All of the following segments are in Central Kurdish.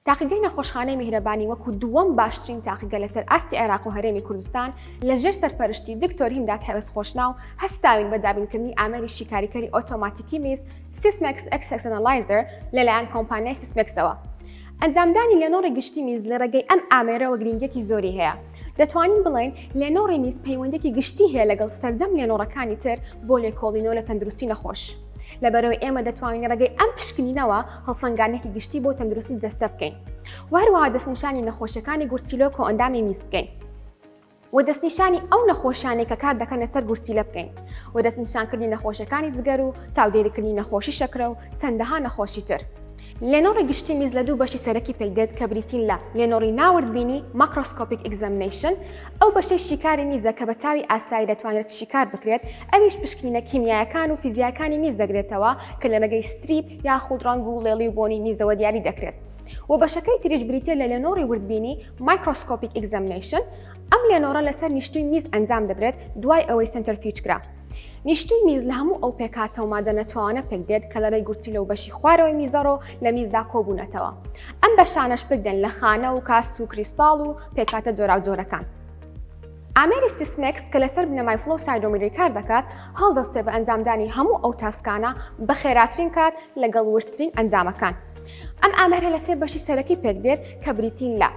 تاقیگەی نەخۆشخانەی میهرەبانی وەکو دووەم باشترین تاقیگە لەسەر ئاستی عێراق و هەرێمی کوردستان لەژێر سەرپەرشتی دکتۆر هیمدات هەوێسخۆشناو هەستاوین بە دابینکردنی ئامێری شیکاریکەری ئۆتۆماتیکی میز سیسمەکس ئەکسس ئەناڵایزەر لەلایەن کۆمپانیای سیسمەکسەوە. ئەنجامدانی لێنۆڕی گشتی میز لە ڕێگەی ئەم ئامێرەوە گرنگێکی زۆری هەیە. دەتوانین بڵێن لێنۆڕی میز پەیوەندێکی گشتی هەیە لەگەڵ سەردەم لێنۆڕەکانی تر بۆ لێکۆڵینەوە لە تەندروستی نەخۆش. لەبەرەوەی ئێمە دەتوانین ڕێگەی ئەم پشکنینەوە هەڵسەنگانێکی گشتی بۆ تەندروستی جەستە بکەین. وهروەها دەستنیشانی نەخۆشیەکانی گورتیلۆ کۆ ئەندامی میز بکەین. و دەستنیشانی ئەو نەخۆشیانەی کە کار دەکەن لەسەر گورتیلە بکەین. و دەستنیشانکردنی نەخۆشیەکانی جگەر و چاودێریکردنی نەخۆشی شەکرە و چەندەها نەخۆشی تر. لێنۆڕی گشتی میز لە دوو بەشی سەرەکی پێکدێت کە بریتین لە لێنۆڕی ناوردبینی ماکرۆسکۆپیک ئەگزامینیشن، ئەو بەشەی شیکاری میزە کە بە چاوی ئاسایی دەتوانێت شیکار بکرێت، ئەویش پشکنینە کیمیایەکان و فیزیاکانی میز دەگرێتەوە کە لە ڕێگەی ستریپ یاخود ڕەنگ و لێڵی و بۆنی میزەوە دیاری دەکرێت. و بەشەکەی تریش بریتێ لە لێنۆڕی وردبینی مایکرۆسکۆپیک ئەگزامینیشن، ئەم لێنۆڕە لەسەر نیشتوی میز ئەنجام دەدرێت دوای ئەوەی سنترفیوج کرا. نیشتوی میز لە هەموو ئەو پێکاتە و مادە نەتوانە پێکدێت کە لەرەی گورتیلە و بەشی خوارەوەی میزەڕۆ لە میزدا کۆبوونەتەوە. ئەم بەشانەش پێکدێن لە خانە و کاست و کریستاڵ و پێکاتە جۆراوجۆرەکان. ئامێری سیسمەکس کە لەسەر بنەمای فلۆ سایدۆمیتری کار دەکات، هەڵدەستێت بە ئەنجامدانی هەموو ئەو تاسکانە بە خێراترین کات لەگەڵ وردترین ئەنجامەکان. ئەم ئامێرە لە سێ بەشی سەرەکی پێکدێت کە بریتین لە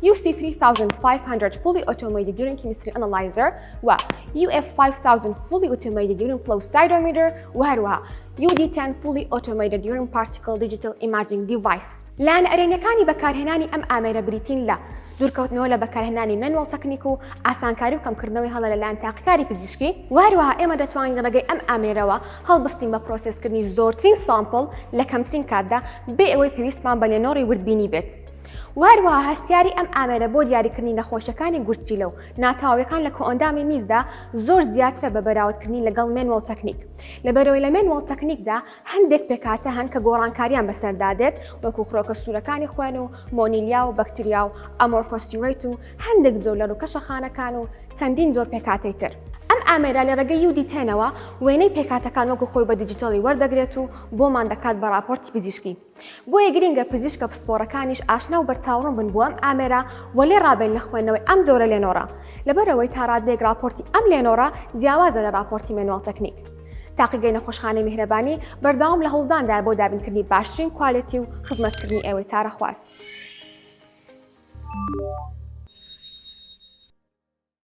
UC3500 fully automated urine chemistry analyzer و UF5000 fully automated urine flow cytometer و هەروەها UD10 fully automated urine particle digital imaging device. لایەنە ئەرێنیەکانی بەکارهێنانی ئەم ئامێرە بریتین لە دوورکەوتنەوە لە بەکارهێنانی مانوال تەکنیک و ئاسانکاری و کەمکردنەوەی هەڵە لەلایەن تاقیکاری پزیشکی. و هەروەها ئێمە دەتوانین ڕێگەی ئەم ئامێرەوە هەڵبستین بە پرۆسسکردنی زۆرترین سامپڵ لە کەمترین کاتدا بێ ئەوەی پێویستمان بە لێنۆڕی وردبینی بێت. وهروەها هەستیاری ئەم ئامێرە بۆ دیاریکردنی نەخۆشیەکانی گورتیلە و ناتاویەکان لە کۆئەندامی میزدا زۆر زیاترە بە بەراوردکردنی لەگەڵ مانوال تەکنیک. لەبەرەوەی لە مانوال تەکنیکدا هەندێک پێکاتە هەن کە گۆڕانکاریان بەسەردادێت وەکو خڕۆکە سوورەکانی خوێن و مۆنیلیا و بەکتریا و ئەمۆرفۆسیوریت و هەندێک جۆلەر و کەشەخانەکان و چەندین زۆر پێکاتەی تر. ئەم ئامێرە لە ڕێگەی UD10ەوە وێنەی پێکاتەکان وەکو خۆی بە دیجیتالی وەردەگرێت و بۆمان دەکات بە راپۆرتی پزیشکی. بۆیە گرنگە پزیشکە پسپۆڕەکانیش ئاشنا و بەرچاوڕوون بن بۆ ئەم ئامێرە و لێ ڕابێن لە خوێندنەوەی ئەم جۆرە لێنۆڕە، لەبەرەوەی تا ڕادێک راپۆرتی ئەم لێنۆڕە جیاوازە لە راپۆرتی مانوال تەکنیک. تاقیگەی نەخۆشخانەی میهرەبانی بەردەوام لە هەوڵداندا بۆ دابینکردنی باشترین کوالیتی و خزمەتکردنی ئێوەی چارەخواز.